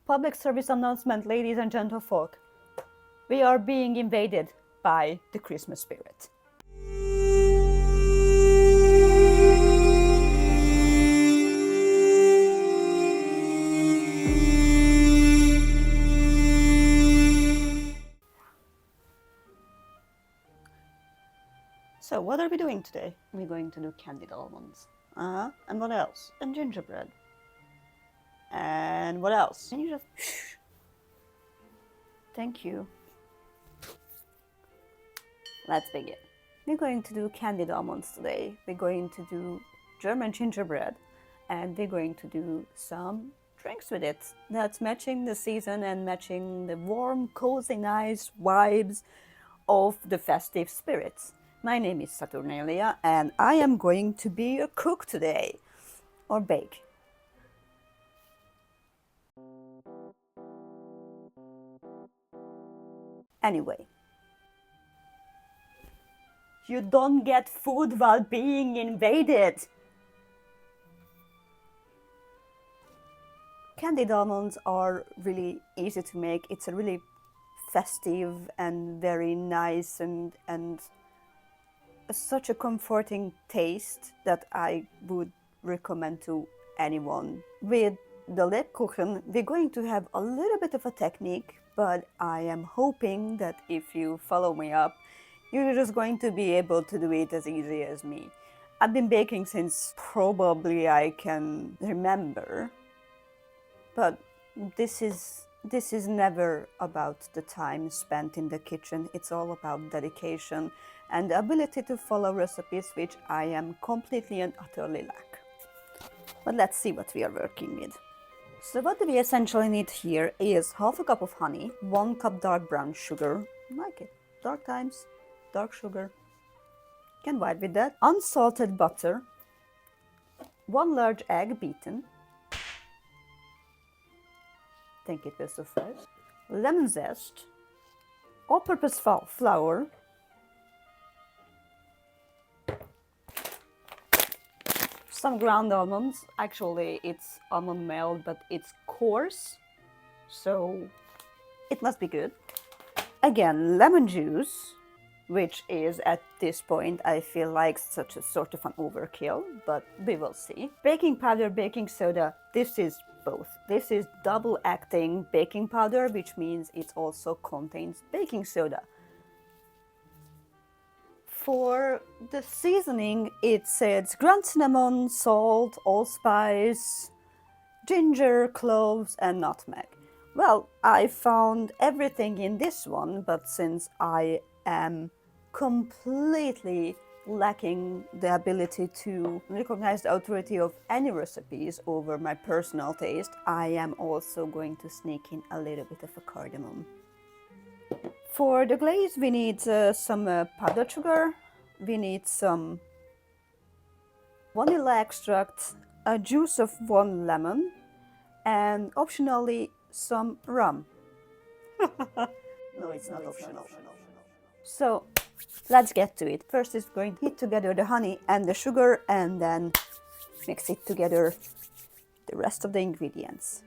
Public service announcement, ladies and gentlefolk. We are being invaded by the Christmas spirit. So what are we doing today? We're going to do candied almonds. And what else? And gingerbread. And what else? Can you just... Thank you. Let's begin. We're going to do candied almonds today. We're going to do German gingerbread. And we're going to do some drinks with it. That's matching the season and matching the warm, cozy, nice vibes of the festive spirits. My name is Saturnalia and I am going to be a cook today. Or bake. Anyway. You don't get food while being invaded. Candied almonds are really easy to make. It's a really festive and very nice and such a comforting taste that I would recommend to anyone. With the Lebkuchen, we're going to have a little bit of a technique, but I am hoping that if you follow me up, you're just going to be able to do it as easy as me. I've been baking since probably I can remember, but this is never about the time spent in the kitchen. It's all about dedication and the ability to follow recipes, which I am completely and utterly lack. But let's see what we are working with. So what we essentially need here is half a cup of honey, 1 cup dark brown sugar, like it, dark times, dark sugar, can vibe with that, unsalted butter, 1 large egg beaten, think it will suffice, lemon zest, all-purpose flour, some ground almonds. Actually it's almond meal, but it's coarse, so it must be good. Again, lemon juice, which is at this point I feel like such a sort of an overkill, but we will see. Baking powder, baking soda, this is both. This is double acting baking powder, which means it also contains baking soda. For the seasoning, it says ground cinnamon, salt, allspice, ginger, cloves, and nutmeg. Well, I found everything in this one, but since I am completely lacking the ability to recognize the authority of any recipes over my personal taste, I am also going to sneak in a little bit of a cardamom. For the glaze, we need some powdered sugar, we need some vanilla extract, a juice of 1 lemon, and optionally some rum. No, it's not optional. So let's get to it. First is going to heat together the honey and the sugar and then mix it together the rest of the ingredients.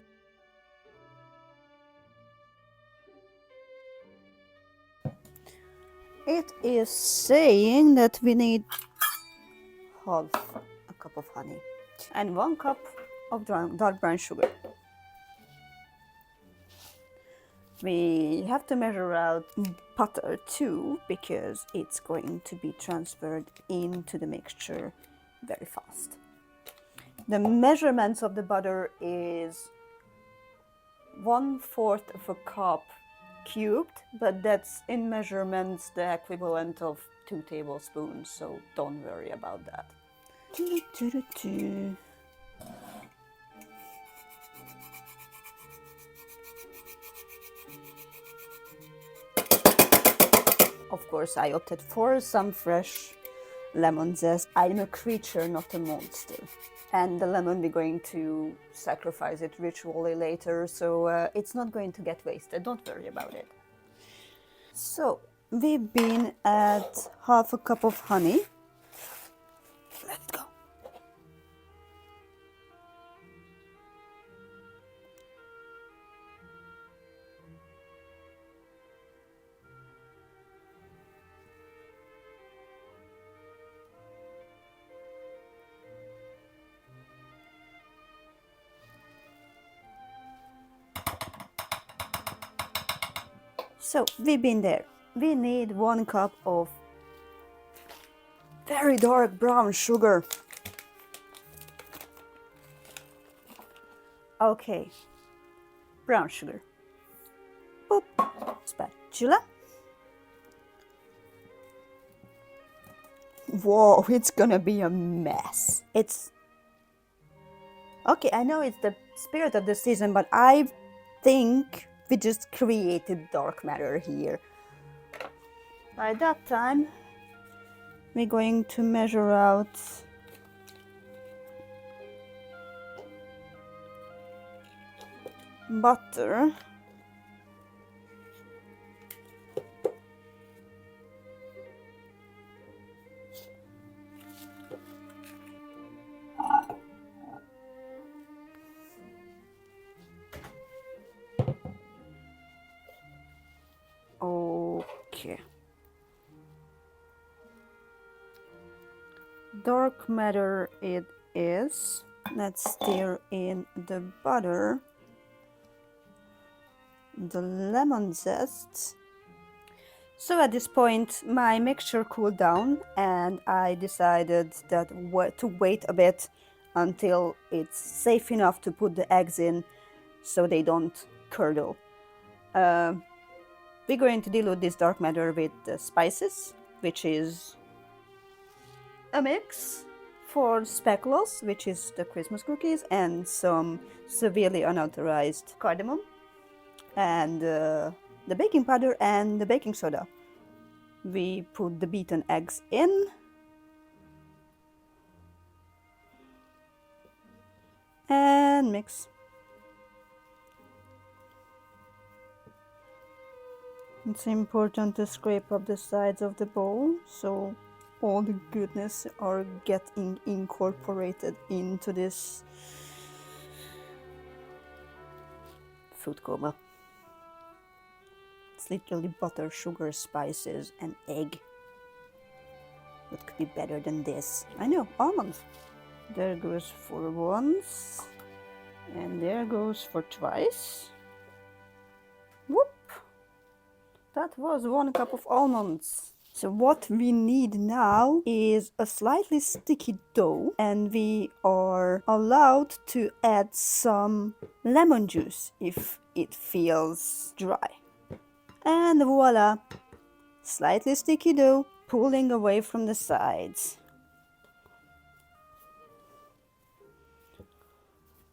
It is saying that we need half a cup of honey and 1 cup of dark brown sugar. We have to measure out butter too, because it's going to be transferred into the mixture very fast. The measurements of the butter is 1/4 of a cup cubed, but that's in measurements the equivalent of 2 tablespoons, so don't worry about that. Of course, I opted for some fresh lemon zest. I'm a creature, not a monster. And the lemon, we're going to sacrifice it ritually later, so it's not going to get wasted. Don't worry about it. So, we've been at half a cup of honey. Let's go. So we've been there. We need 1 cup of very dark brown sugar. Okay, brown sugar. Boop, spatula. Whoa, it's gonna be a mess. It's okay, I know it's the spirit of the season, but I think we just created dark matter here. By that time, we're going to measure out butter. Okay. Dark matter it is. Let's stir in the butter, the lemon zest. So at this point my mixture cooled down and I decided that to wait a bit until it's safe enough to put the eggs in so they don't curdle. We're going to dilute this dark matter with the spices, which is a mix for speculoos, which is the Christmas cookies, and some severely unauthorized cardamom, and the baking powder and the baking soda. We put the beaten eggs in, and mix. It's important to scrape up the sides of the bowl so all the goodness are getting incorporated into this food coma. It's literally butter, sugar, spices, and egg. What could be better than this? I know, almonds. There goes for once, and there goes for twice. Whoop! That was 1 cup of almonds. So what we need now is a slightly sticky dough, and we are allowed to add some lemon juice if it feels dry. And voila! Slightly sticky dough pulling away from the sides.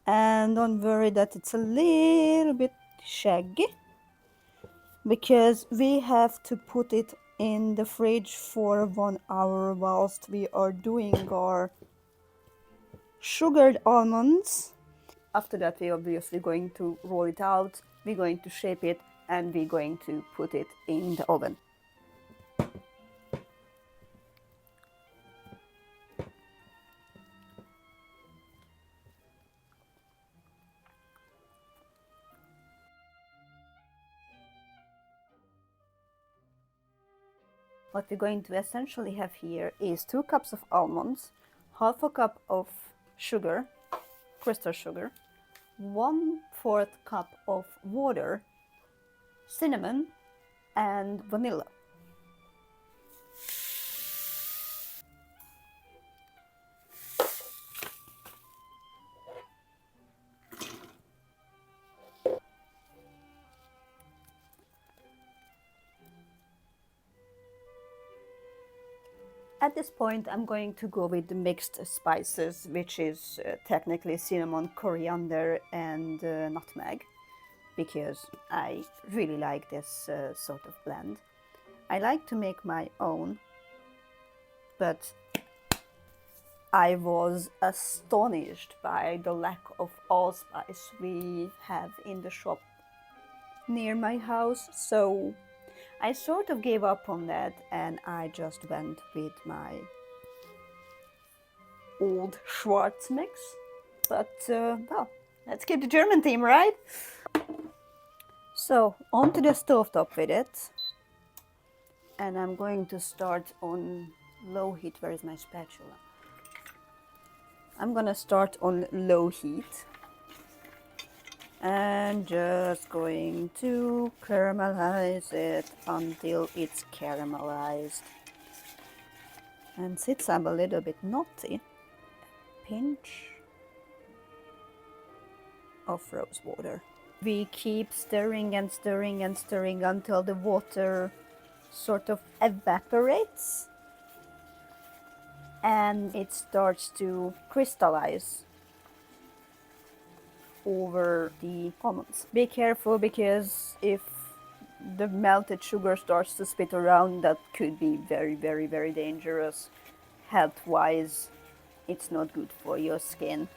And don't worry that it's a little bit shaggy, because we have to put it in the fridge for 1 hour whilst we are doing our sugared almonds. After that, we're obviously going to roll it out, we're going to shape it, and we're going to put it in the oven. What we're going to essentially have here is 2 cups of almonds, half a cup of sugar, crystal sugar, 1/4 cup of water, cinnamon, and vanilla. At this point, I'm going to go with the mixed spices, which is technically cinnamon, coriander, and nutmeg, because I really like this sort of blend. I like to make my own, but I was astonished by the lack of allspice we have in the shop near my house, so I sort of gave up on that and I just went with my old Schwarz mix. But, well, let's keep the German theme, right? So, onto the stovetop with it. And I'm going to start on low heat. Where is my spatula? I'm gonna start on low heat. and just going to caramelize it until it's caramelized. And since I'm a little bit naughty, pinch of rose water. We keep stirring and stirring and stirring until the water sort of evaporates and it starts to crystallize over the almonds. Be careful, because if the melted sugar starts to spit around, that could be very, very, very dangerous. Health-wise, it's not good for your skin.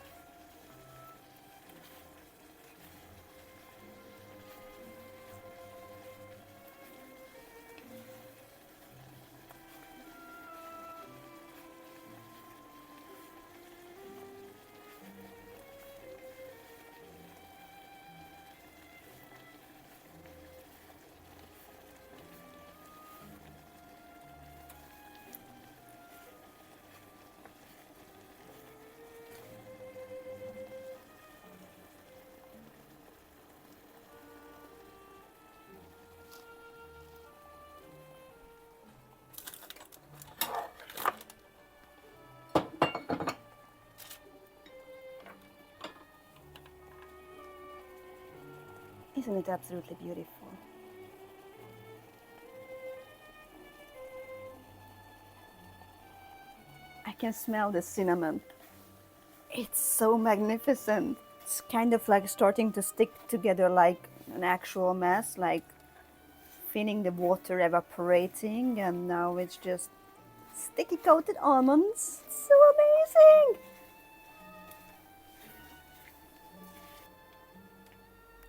Isn't it absolutely beautiful? I can smell the cinnamon. It's so magnificent. It's kind of like starting to stick together like an actual mess, like feeling the water evaporating, and now it's just sticky coated almonds. It's so amazing!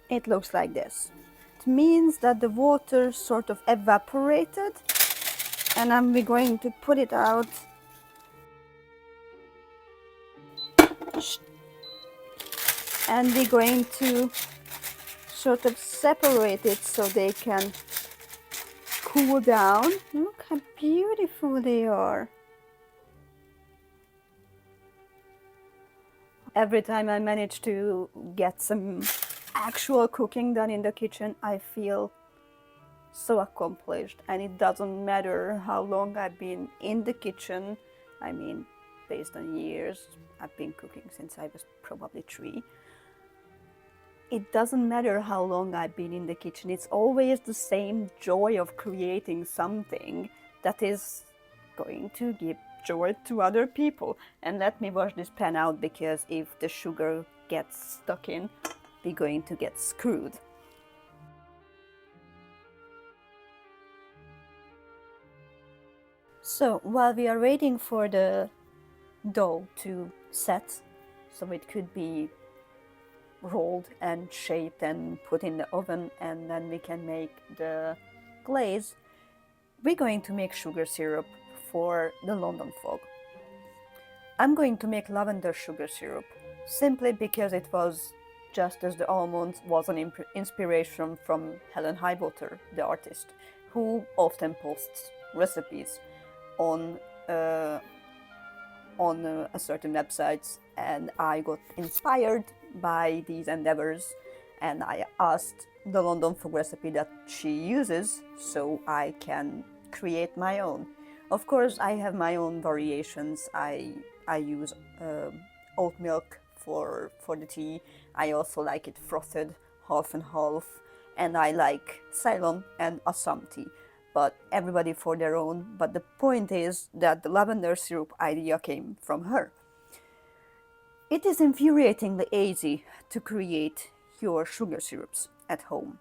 It looks like this. It means that the water sort of evaporated, and I'm going to put it out. And we're going to sort of separate it so they can cool down. Look how beautiful they are. Every time I manage to get some actual cooking done in the kitchen, I feel so accomplished, and it doesn't matter how long I've been in the kitchen. I mean, based on years, I've been cooking since I was probably 3. It doesn't matter how long I've been in the kitchen, it's always the same joy of creating something that is going to give joy to other people. And let me wash this pan out, because if the sugar gets stuck in, we're going to get screwed. So while we are waiting for the dough to set, so it could be rolled and shaped and put in the oven, and then we can make the glaze, we're going to make sugar syrup for the London fog. I'm going to make lavender sugar syrup, simply because it was, just as the almonds, was an inspiration from Hellen Highwater, the artist, who often posts recipes on a certain websites, and I got inspired by these endeavors, and I asked the London fog recipe that she uses so I can create my own. Of course, I have my own variations. I use oat milk for the tea. I also like it frothed, half and half, and I like Ceylon and Assam tea. But everybody for their own. But the point is that the lavender syrup idea came from her. It is infuriatingly easy to create your sugar syrups at home.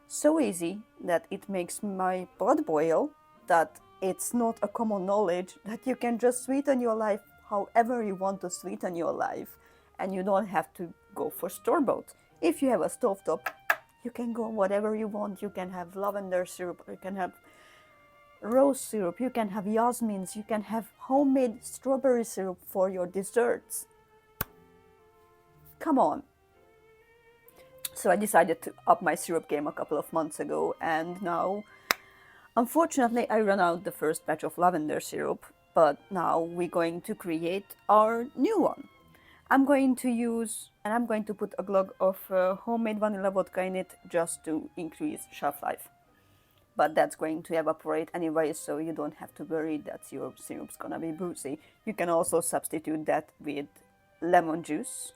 So easy that it makes my blood boil, that it's not a common knowledge that you can just sweeten your life however you want to sweeten your life, and you don't have to go for store-bought. If you have a stovetop, you can go whatever you want. You can have lavender syrup, you can have rose syrup, you can have jasmines, you can have homemade strawberry syrup for your desserts. Come on. So I decided to up my syrup game a couple of months ago, and now, unfortunately, I ran out the first batch of lavender syrup, but now we're going to create our new one. I'm going to put a glug of homemade vanilla vodka in it just to increase shelf life. But that's going to evaporate anyway, so you don't have to worry that your syrup's gonna be boozy. You can also substitute that with lemon juice.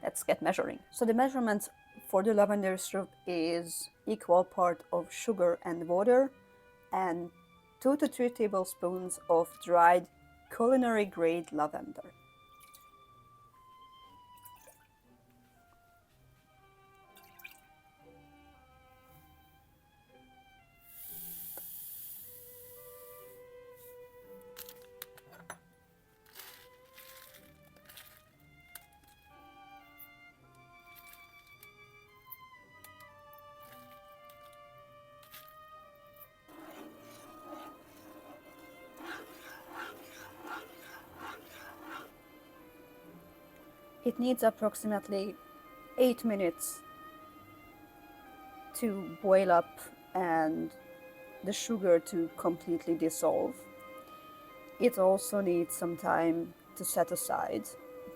Let's get measuring. So the measurements for the lavender syrup is equal part of sugar and water and 2 to 3 tablespoons of dried culinary grade lavender. It needs approximately 8 minutes to boil up and the sugar to completely dissolve. It also needs some time to set aside,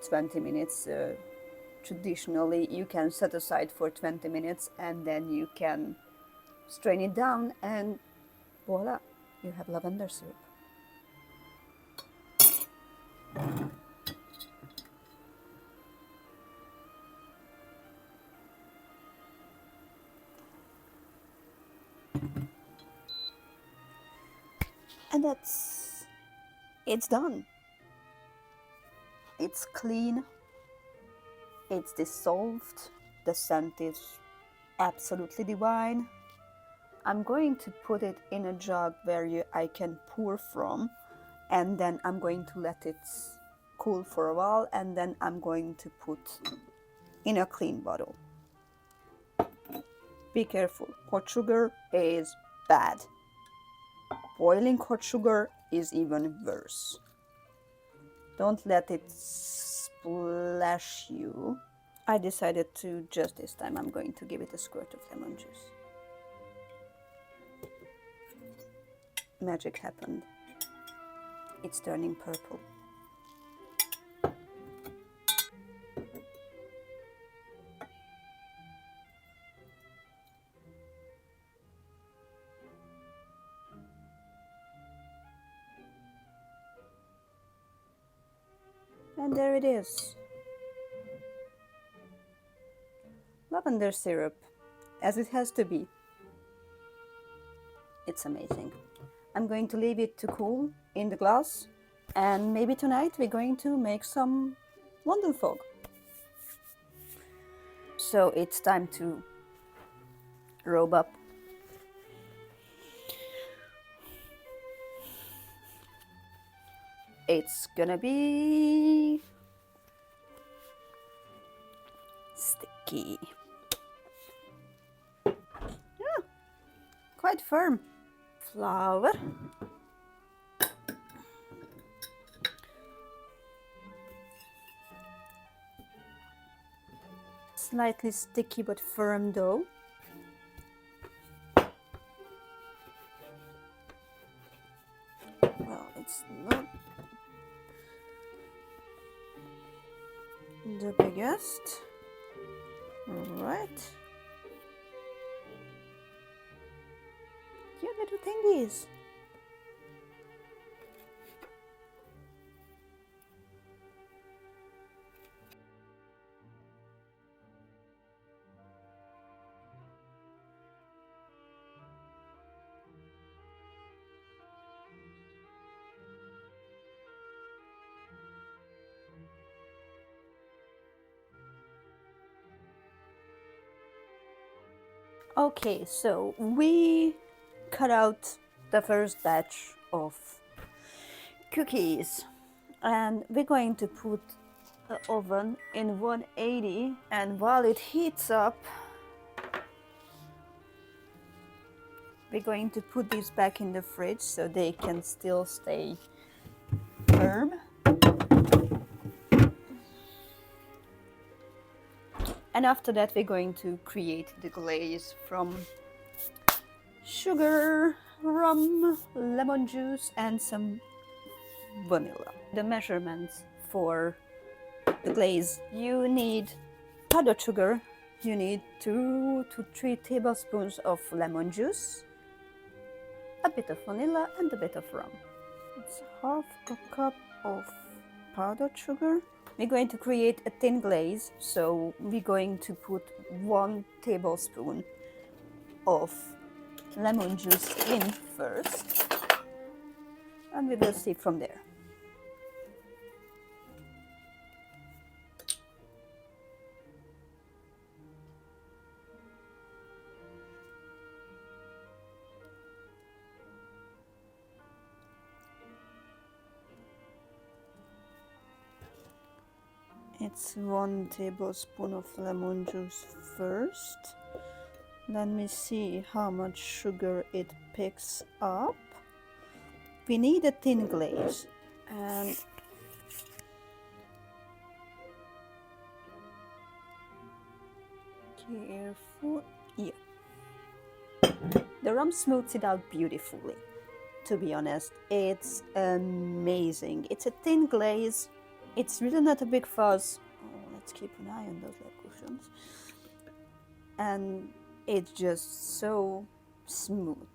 20 minutes. Traditionally, you can set aside for 20 minutes and then you can strain it down and voila, you have lavender syrup. And it's done. It's clean, it's dissolved, the scent is absolutely divine. I'm going to put it in a jug where I can pour from, and then I'm going to let it cool for a while, and then I'm going to put in a clean bottle. Be careful, hot sugar is bad. Boiling hot sugar is even worse. Don't let it splash you. I decided to just this time I'm going to give it a squirt of lemon juice. Magic happened. It's turning purple. And there it is. Lavender syrup, as it has to be. It's amazing. I'm going to leave it to cool in the glass, and maybe tonight we're going to make some London fog. So it's time to robe up. It's gonna be sticky. Yeah, quite firm. Flour. Slightly sticky but firm dough. Well, it's not the biggest. All right. Cute little thingies. Okay, so we cut out the first batch of cookies and we're going to put the oven in 180, and while it heats up we're going to put these back in the fridge so they can still stay firm. And after that we're going to create the glaze from sugar, rum, lemon juice and some vanilla. The measurements for the glaze. You need powdered sugar. You need 2 to 3 tablespoons of lemon juice, a bit of vanilla, and a bit of rum. It's half a cup of powdered sugar. We're going to create a thin glaze, so we're going to put 1 tablespoon of lemon juice in first, and we will see from there. It's 1 tablespoon of lemon juice first. Let me see how much sugar it picks up. We need a thin glaze, and careful, yeah. The rum smooths it out beautifully. To be honest, it's amazing. It's a thin glaze. It's really not a big fuzz. Oh, let's keep an eye on those Lebkuchens. And it's just so smooth.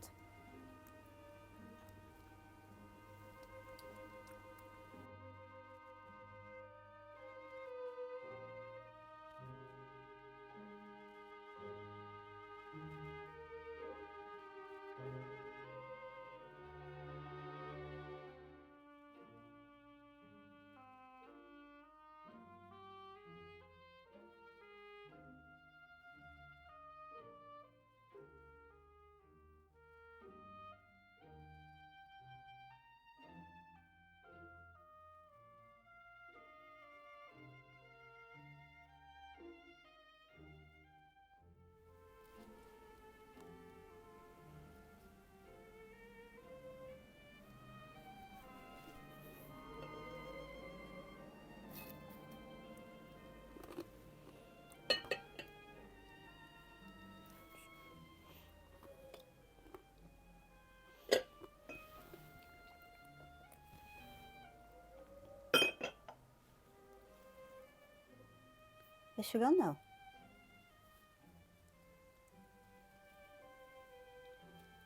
The sugar now.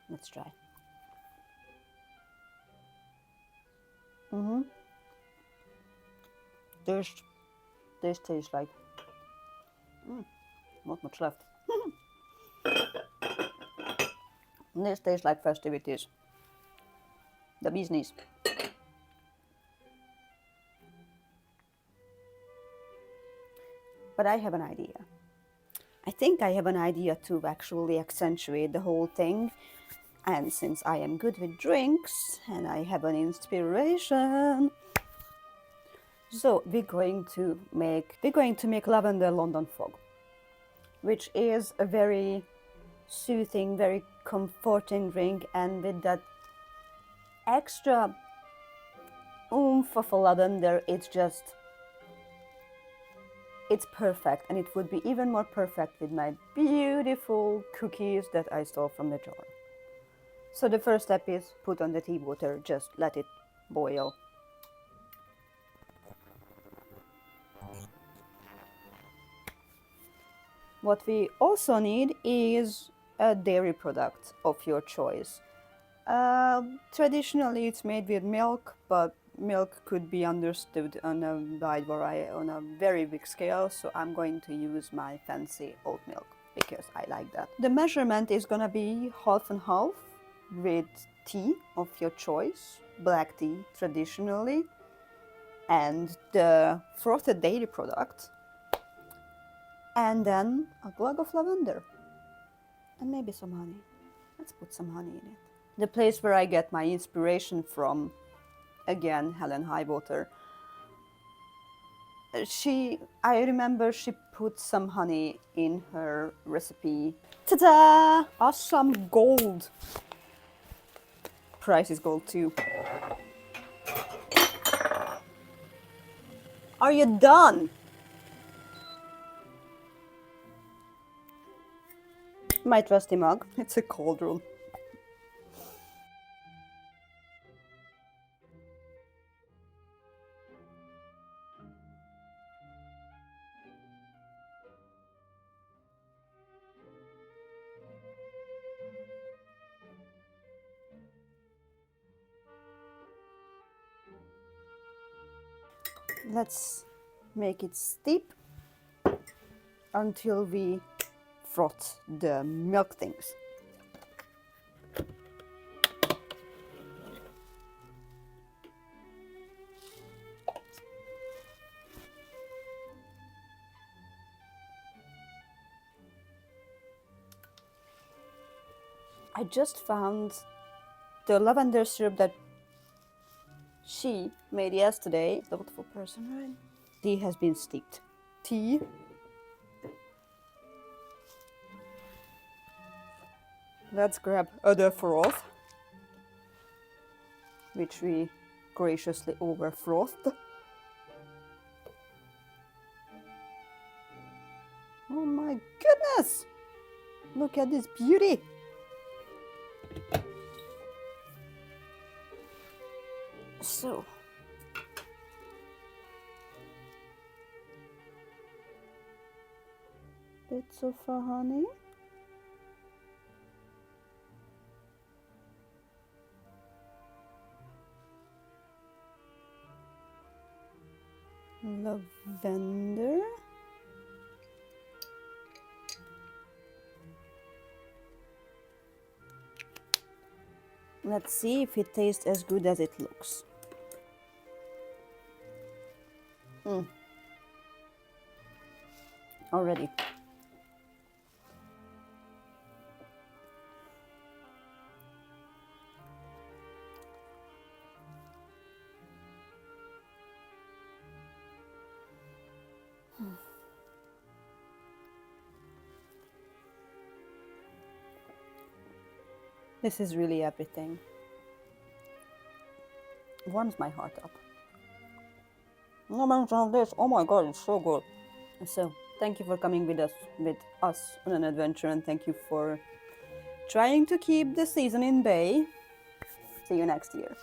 Let's try. This tastes like not much left. This tastes like festivities. The bee's knees. But I have an idea. I think I have an idea to actually accentuate the whole thing. And since I am good with drinks and I have an inspiration, so we're going to make Lavender London Fog, which is a very soothing, very comforting drink, and with that extra oomph of a lavender, it's perfect, and it would be even more perfect with my beautiful cookies that I stole from the jar. So the first step is put on the tea water, just let it boil. What we also need is a dairy product of your choice. Traditionally it's made with milk, but milk could be understood on a wide variety, on a very big scale, so I'm going to use my fancy oat milk because I like that. The measurement is gonna be half and half with tea of your choice, black tea traditionally, and the frothed dairy product, and then a glug of lavender and maybe some honey. Let's put some honey in it. The place where I get my inspiration from, again, Hellen Highwater. I remember she put some honey in her recipe. Ta-da! Awesome gold! Price is gold too. Are you done? My trusty mug. It's a cauldron. let's make it steep until we froth the milk things. I just found the lavender syrup that she made yesterday. Thoughtful person, right? Tea has been steeped. Tea. Let's grab other froth, which we graciously over frothed. Oh my goodness! Look at this beauty! So, bits of honey. Lavender. Let's see if it tastes as good as it looks. Already. This is really everything. Warms my heart up. No mention of this. Oh my god, it's so good. So, thank you for coming with us on an adventure, and thank you for trying to keep the season in bay. See you next year.